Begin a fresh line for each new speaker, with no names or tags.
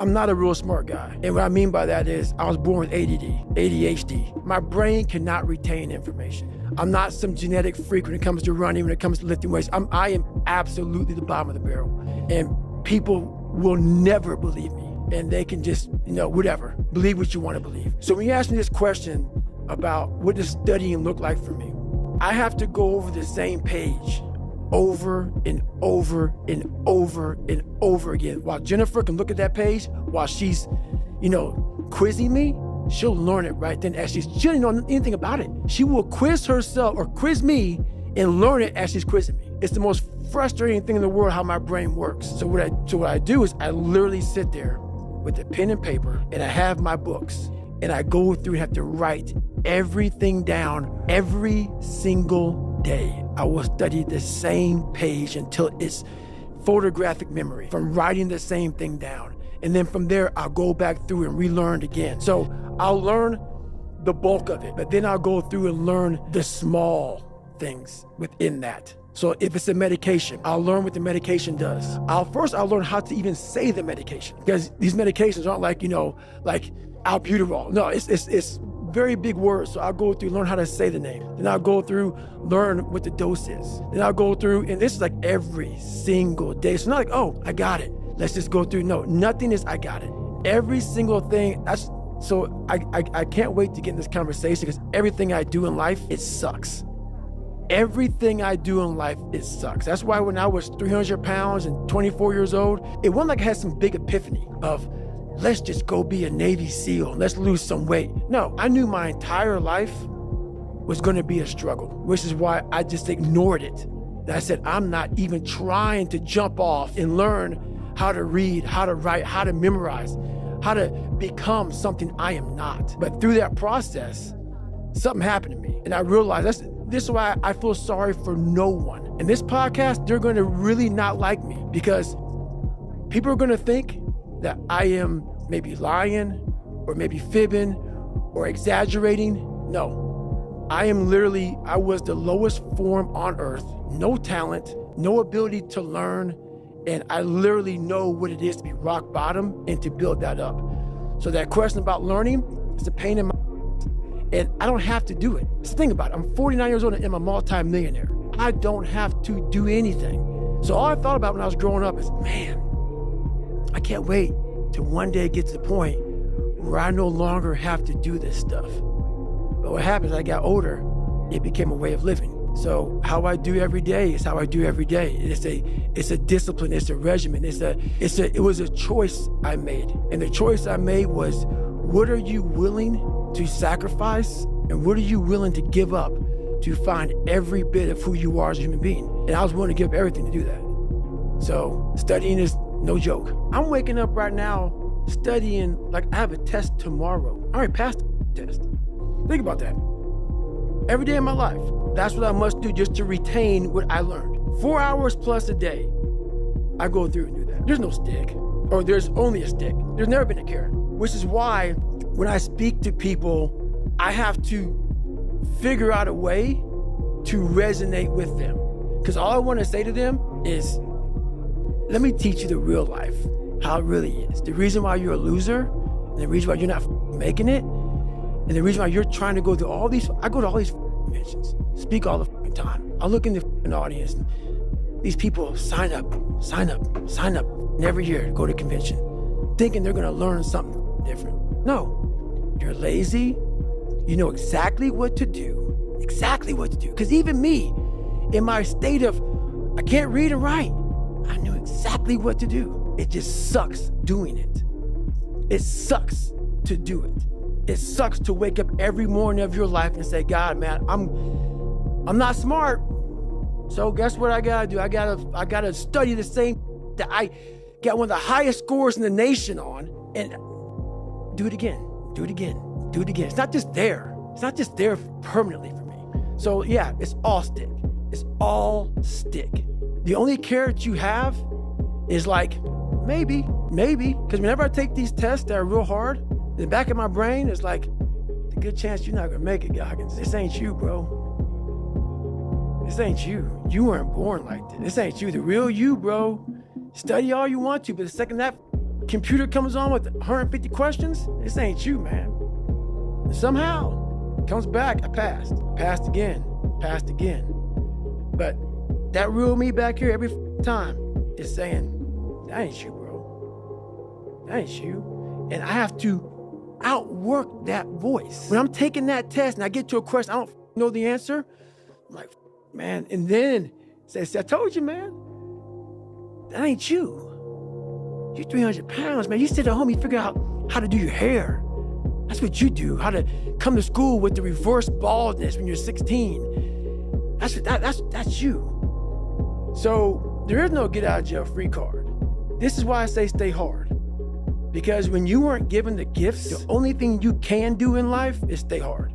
I'm not a real smart guy. And what I mean by that is I was born with ADD, ADHD. My brain cannot retain information. I'm not some genetic freak when it comes to running, when it comes to lifting weights. I am absolutely the bottom of the barrel. And people will never believe me. And they can just, whatever, believe what you want to believe. So when you ask me this question about what does studying look like for me, I have to go over the same page over and over and over and over again. While Jennifer can look at that page while she's, quizzing me, she'll learn it right then as she doesn't know anything about it. She will quiz herself or quiz me and learn it as she's quizzing me. It's the most frustrating thing in the world how my brain works. So what I do is I literally sit there with a pen and paper and I have my books and I go through and have to write everything down every single day. I will study the same page until it's photographic memory from writing the same thing down. And then from there, I'll go back through and relearn it again. So I'll learn the bulk of it, but then I'll go through and learn the small things within that. So if it's a medication, I'll learn what the medication does. I'll learn how to even say the medication, because these medications aren't like albuterol. No, it's very big words. So I'll go through, learn how to say the name. Then I'll go through, learn what the dose is. Then I'll go through, and this is like every single day. So not like, oh, I got it. Let's just go through. No, nothing is I got it. Every single thing. So I can't wait to get in this conversation, because everything I do in life, it sucks. Everything I do in life, it sucks. That's why when I was 300 pounds and 24 years old, it wasn't like I had some big epiphany of, let's just go be a Navy SEAL, let's lose some weight. No, I knew my entire life was gonna be a struggle, which is why I just ignored it. And I said, I'm not even trying to jump off and learn how to read, how to write, how to memorize, how to become something I am not. But through that process, something happened to me. And I realized this is why I feel sorry for no one. In this podcast, they're gonna really not like me, because people are gonna think that I am maybe lying or maybe fibbing or exaggerating. No, I was the lowest form on earth, no talent, no ability to learn, and I literally know what it is to be rock bottom and to build that up. So that question about learning is a pain in my and I don't have to do it. Just think about it. I'm 49 years old and I'm a multi-millionaire. I don't have to do anything. So all I thought about when I was growing up is, man, I can't wait to one day get to the point where I no longer have to do this stuff. But what happens, as I got older, it became a way of living. So how I do every day is how I do every day. It's a discipline, it's a regimen, it was a choice I made. And the choice I made was, what are you willing to sacrifice and what are you willing to give up to find every bit of who you are as a human being? And I was willing to give everything to do that. So studying is no joke. I'm waking up right now studying like I have a test tomorrow. I already passed the test. Think about that. Every day of my life, that's what I must do just to retain what I learned. 4 hours plus a day, I go through and do that. There's no stick, or there's only a stick. There's never been a carrot, which is why when I speak to people, I have to figure out a way to resonate with them. Because all I want to say to them is, let me teach you the real life, how it really is. The reason why you're a loser, and the reason why you're not making it, and the reason why you're trying to go to all these, I go to all these conventions, speak all the time. I look in the audience, and these people sign up, and every year go to convention, thinking they're gonna learn something different. No, you're lazy, you know exactly what to do, Because even me, in my state of, I can't read and write, I knew exactly what to do. It just sucks doing it. It sucks to do it. It sucks to wake up every morning of your life and say, God, man, I'm not smart. So guess what I gotta do? I gotta study the same that I got one of the highest scores in the nation on, and do it again. It's not just there. It's not just there permanently for me. So yeah, it's all stick. It's all stick. The only carrot you have is like, maybe. Because whenever I take these tests that are real hard, in the back of my brain is like, there's a good chance you're not gonna make it, Goggins. This ain't you, bro. This ain't you. You weren't born like this. This ain't you. The real you, bro. Study all you want to, but the second that computer comes on with 150 questions, this ain't you, man. And somehow, it comes back, I passed again. But that real me back here every time is saying, that ain't you, bro. That ain't you. And I have to outwork that voice. When I'm taking that test and I get to a question, I don't know the answer, I'm like, man, and then says, I told you, man, that ain't you. You're 300 pounds, man. You sit at home, you figure out how to do your hair. That's what you do. How to come to school with the reverse baldness when you're 16. That's you. So there is no get out of jail free card. This is why I say stay hard. Because when you weren't given the gifts, the only thing you can do in life is stay hard.